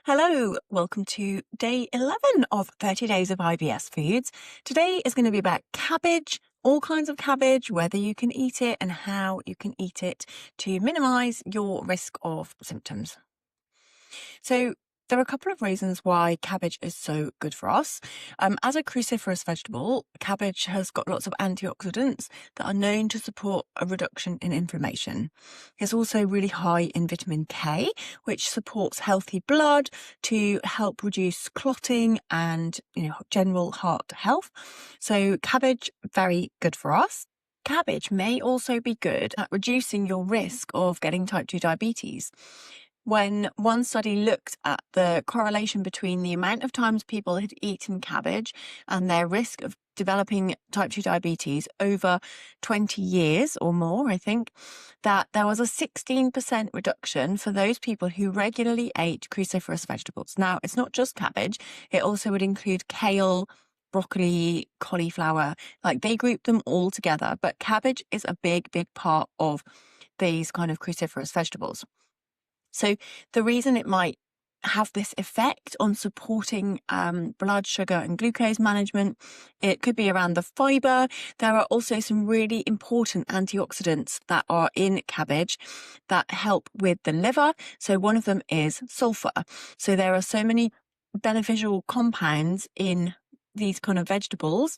Hello, welcome to day 11 of 30 Days of IBS Foods. Today is going to be about cabbage, all kinds of cabbage, whether you can eat it and how you can eat it to minimize your risk of symptoms. So there are a couple of reasons why cabbage is so good for us. As a cruciferous vegetable, cabbage has got lots of antioxidants that are known to support a reduction in inflammation. It's also really high in vitamin K, which supports healthy blood to help reduce clotting and, general heart health. So cabbage, very good for us. Cabbage may also be good at reducing your risk of getting type 2 diabetes. When one study looked at the correlation between the amount of times people had eaten cabbage and their risk of developing type 2 diabetes over 20 years or more, I think, that there was a 16% reduction for those people who regularly ate cruciferous vegetables. Now, it's not just cabbage. It also would include kale, broccoli, cauliflower, like they group them all together. But cabbage is a big, big part of these kind of cruciferous vegetables. So the reason it might have this effect on supporting blood sugar and glucose management, it could be around the fiber. There are also some really important antioxidants that are in cabbage that help with the liver. So one of them is sulphur. So there are so many beneficial compounds in these kind of vegetables,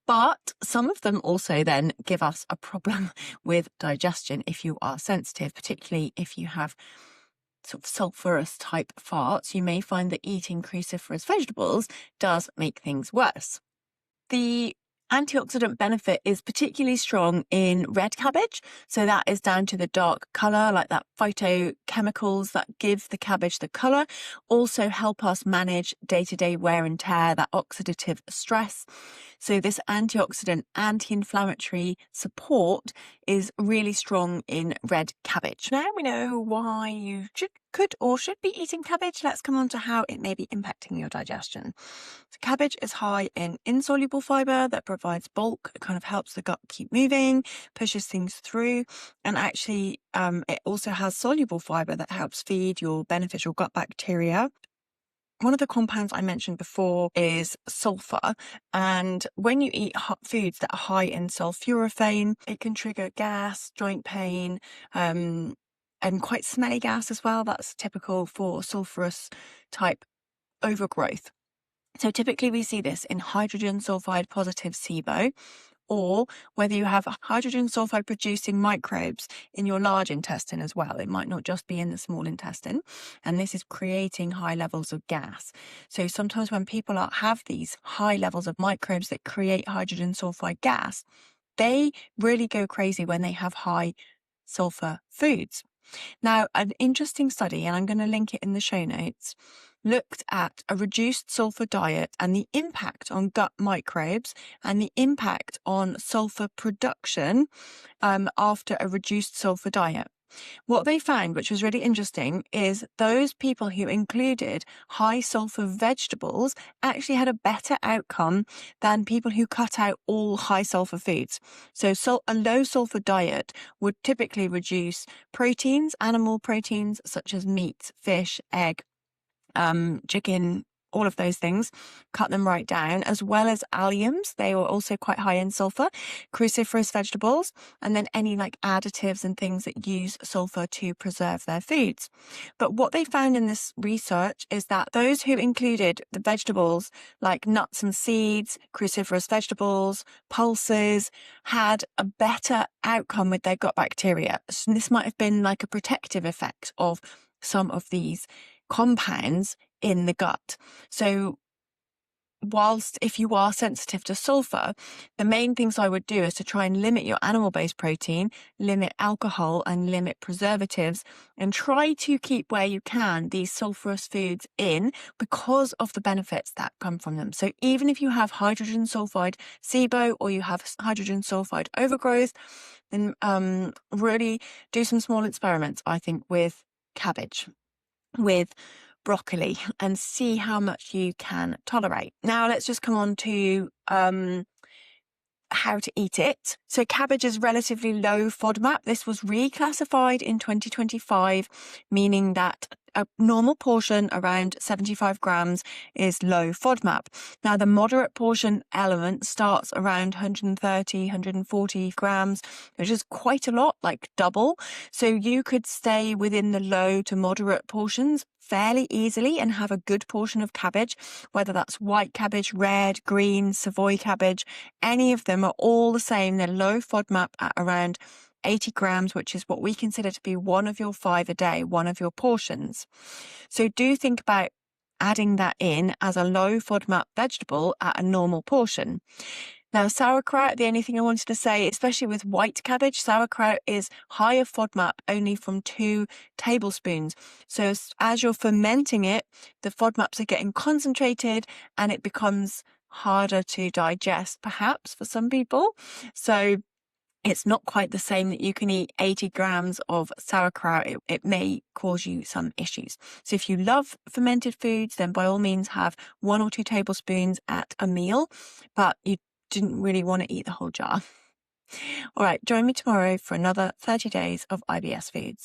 but some of them also then give us a problem with digestion if you are sensitive, particularly if you have sort of sulphurous type farts. You may find that eating cruciferous vegetables does make things worse. The antioxidant benefit is particularly strong in red cabbage. So that is down to the dark colour, like that phytochemicals that give the cabbage the colour, also help us manage day-to-day wear and tear, that oxidative stress. So this antioxidant, anti-inflammatory support is really strong in red cabbage. Now we know why you could or should be eating cabbage. Let's come on to how it may be impacting your digestion. So cabbage is high in insoluble fibre that provides bulk. It kind of helps the gut keep moving, pushes things through, and actually it also has soluble fibre that helps feed your beneficial gut bacteria. One of the compounds I mentioned before is sulphur, and when you eat foods that are high in sulforaphane, it can trigger gas, joint pain, and quite smelly gas as well. That's typical for sulphurous type overgrowth. So typically we see this in hydrogen sulphide positive SIBO, or whether you have hydrogen sulphide producing microbes in your large intestine as well. It might not just be in the small intestine, and this is creating high levels of gas. So sometimes when people have these high levels of microbes that create hydrogen sulphide gas, they really go crazy when they have high sulphur foods. Now, an interesting study, and I'm going to link it in the show notes, looked at a reduced sulphur diet and the impact on gut microbes and the impact on sulphur production after a reduced sulphur diet. What they found, which was really interesting, is those people who included high sulphur vegetables actually had a better outcome than people who cut out all high sulphur foods. So a low sulphur diet would typically reduce proteins, animal proteins such as meat, fish, egg, chicken, all of those things, cut them right down, as well as alliums. They were also quite high in sulphur, cruciferous vegetables, and then any like additives and things that use sulphur to preserve their foods. But what they found in this research is that those who included the vegetables like nuts and seeds, cruciferous vegetables, pulses, had a better outcome with their gut bacteria. So this might have been like a protective effect of some of these compounds in the gut. So whilst if you are sensitive to sulphur, the main things I would do is to try and limit your animal-based protein, limit alcohol and limit preservatives, and try to keep where you can these sulphurous foods in because of the benefits that come from them. So even if you have hydrogen sulphide SIBO or you have hydrogen sulphide overgrowth, then really do some small experiments, I think, with cabbage, with broccoli, and see how much you can tolerate. Now let's just come on to how to eat it. So cabbage is relatively low FODMAP. This was reclassified in 2025, meaning that a normal portion around 75 grams is low FODMAP. Now, the moderate portion element starts around 130, 140 grams, which is quite a lot, like double. So you could stay within the low to moderate portions fairly easily and have a good portion of cabbage, whether that's white cabbage, red, green, Savoy cabbage. Any of them are all the same. They're low FODMAP at around 80 grams, which is what we consider to be one of your 5 a day, one of your portions. So do think about adding that in as a low FODMAP vegetable at a normal portion. Now, sauerkraut, the only thing I wanted to say, especially with white cabbage, sauerkraut is higher FODMAP only from 2 tablespoons. So as you're fermenting it, the FODMAPs are getting concentrated and it becomes harder to digest, perhaps, for some people. So it's not quite the same that you can eat 80 grams of sauerkraut. It may cause you some issues. So if you love fermented foods, then by all means have 1 or 2 tablespoons at a meal, but you didn't really want to eat the whole jar. All right, join me tomorrow for another 30 days of IBS foods.